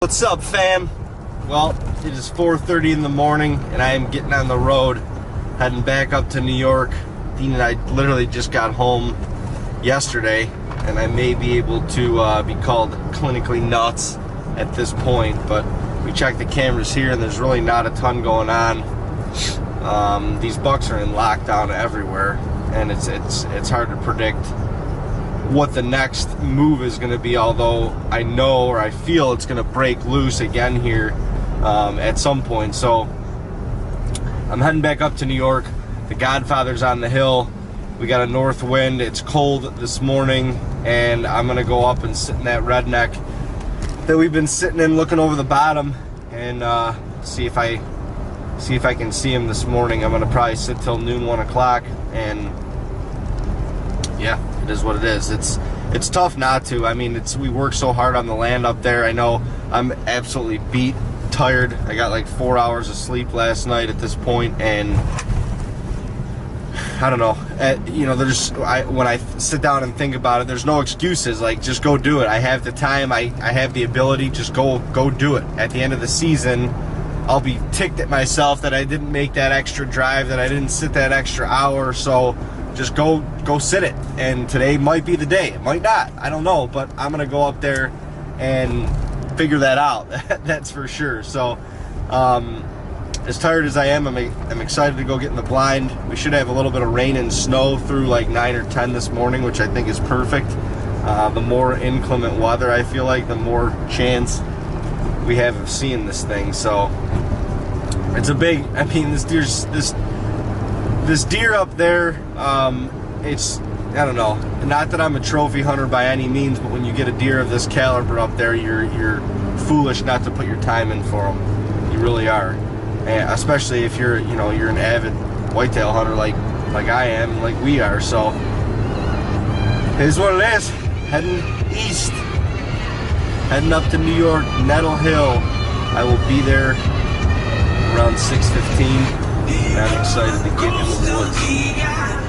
What's up, fam? Well, it is 4:30 in the morning and I am getting on the road heading back up to New York. Dean and I literally just got home yesterday and I may be able to be called clinically nuts at this point, but we checked the cameras here and there's really not a ton going on. These bucks are in lockdown everywhere and it's hard to predict what the next move is going to be, although I know, or I feel, it's going to break loose again here at some point. So I'm heading back up to New York. The Godfather's on the hill. We got a north wind. It's cold this morning and I'm going to go up and sit in that redneck that we've been sitting in looking over the bottom and see if I can see him this morning. I'm going to probably sit till noon, 1 o'clock, and yeah, it is what it is. It's tough not to. I mean, we work so hard on the land up there. I know I'm absolutely beat, tired. I got like 4 hours of sleep last night at this point, and I don't know. You know, when I sit down and think about it, there's no excuses. Like, just go do it. I have the time. I have the ability. Just go do it. At the end of the season, I'll be ticked at myself that I didn't make that extra drive, that I didn't sit that extra hour. So just go sit it. And today might be the day. It might not. I don't know. But I'm going to go up there and figure that out. That's for sure. So as tired as I am, I'm excited to go get in the blind. We should have a little bit of rain and snow through like 9 or 10 this morning, which I think is perfect. The more inclement weather, I feel like, the more chance we have of seeing this thing. So it's a big, I mean, this deer up there, it's, I don't know, not that I'm a trophy hunter by any means, but when you get a deer of this caliber up there, you're foolish not to put your time in for them. You really are. And especially if you're an avid whitetail hunter like I am, like we are. So it is what it is. Heading east, heading up to New York, Nettle Hill. I will be there around 6:15, and I'm excited to get in the woods. We'll see what happens.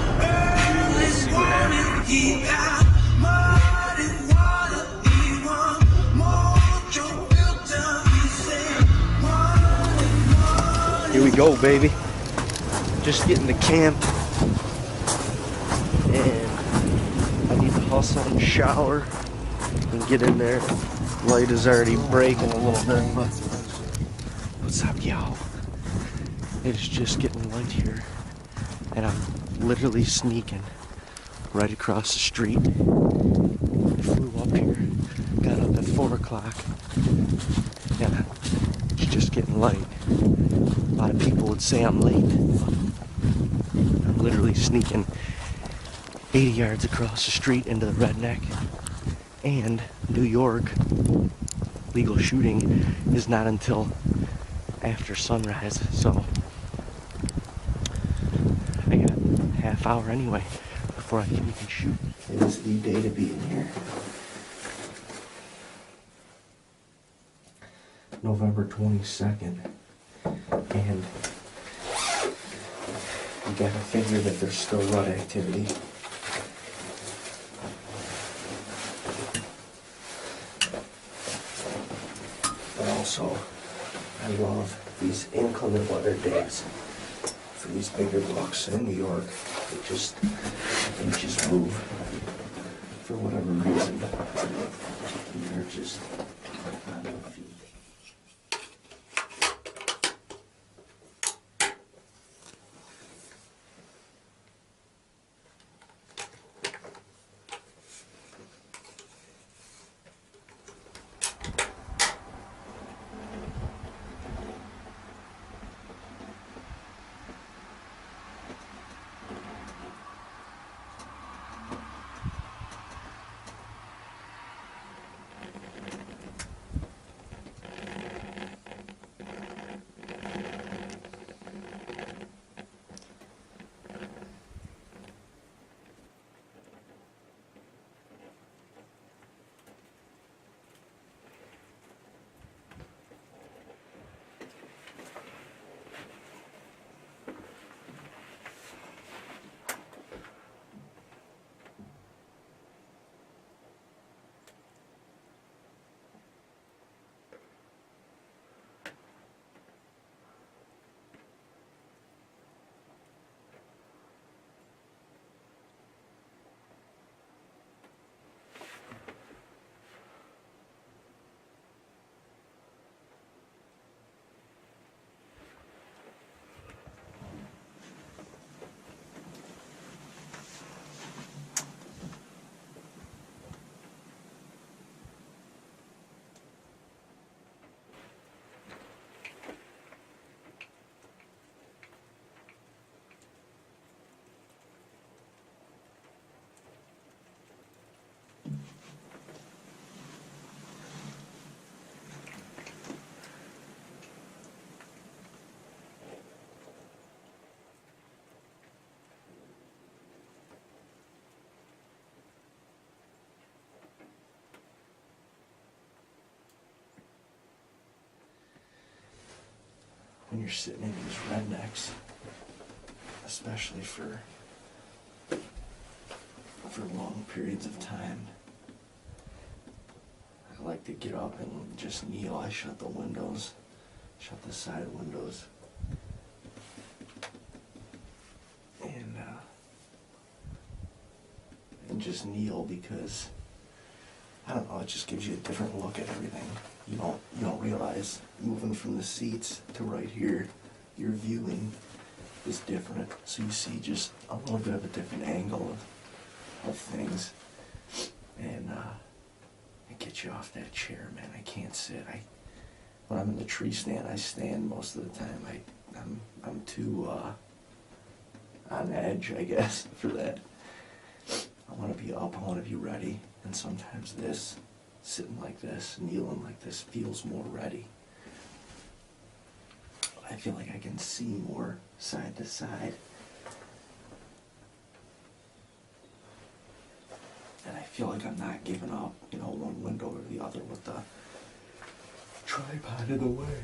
Here we go, baby. Just getting to camp, and I need to hustle and shower and get in there. Light is already breaking a little bit, but what's up, y'all? It's just getting light here, and I'm literally sneaking right across the street. I flew up here, got up at 4 o'clock. Yeah, it's just getting light. A lot of people would say I'm late. I'm literally sneaking 80 yards across the street into the redneck. And New York, legal shooting is not until after sunrise, so I got a half hour anyway before I can even shoot. It is the day to be in here. November 22nd. And you gotta figure that there's still rut activity. But also, I love these inclement weather days for these bigger bucks in New York. They just move for whatever reason. They're just on their feet. when you're sitting in these rednecks, especially for long periods of time. I like to get up and just kneel. I shut the windows, shut the side windows, and just kneel, because I don't know, it just gives you a different look at everything. You don't realize moving from the seats to right here, your viewing is different. So you see just a little bit of a different angle of things. And it gets you off that chair, man. I can't sit. When I'm in the tree stand, I stand most of the time. I'm too on edge, I guess, for that. I want to be up, I want to be ready, and sometimes this, sitting like this, kneeling like this, feels more ready. I feel like I can see more side to side. And I feel like I'm not giving up, one window or the other with the tripod in the way.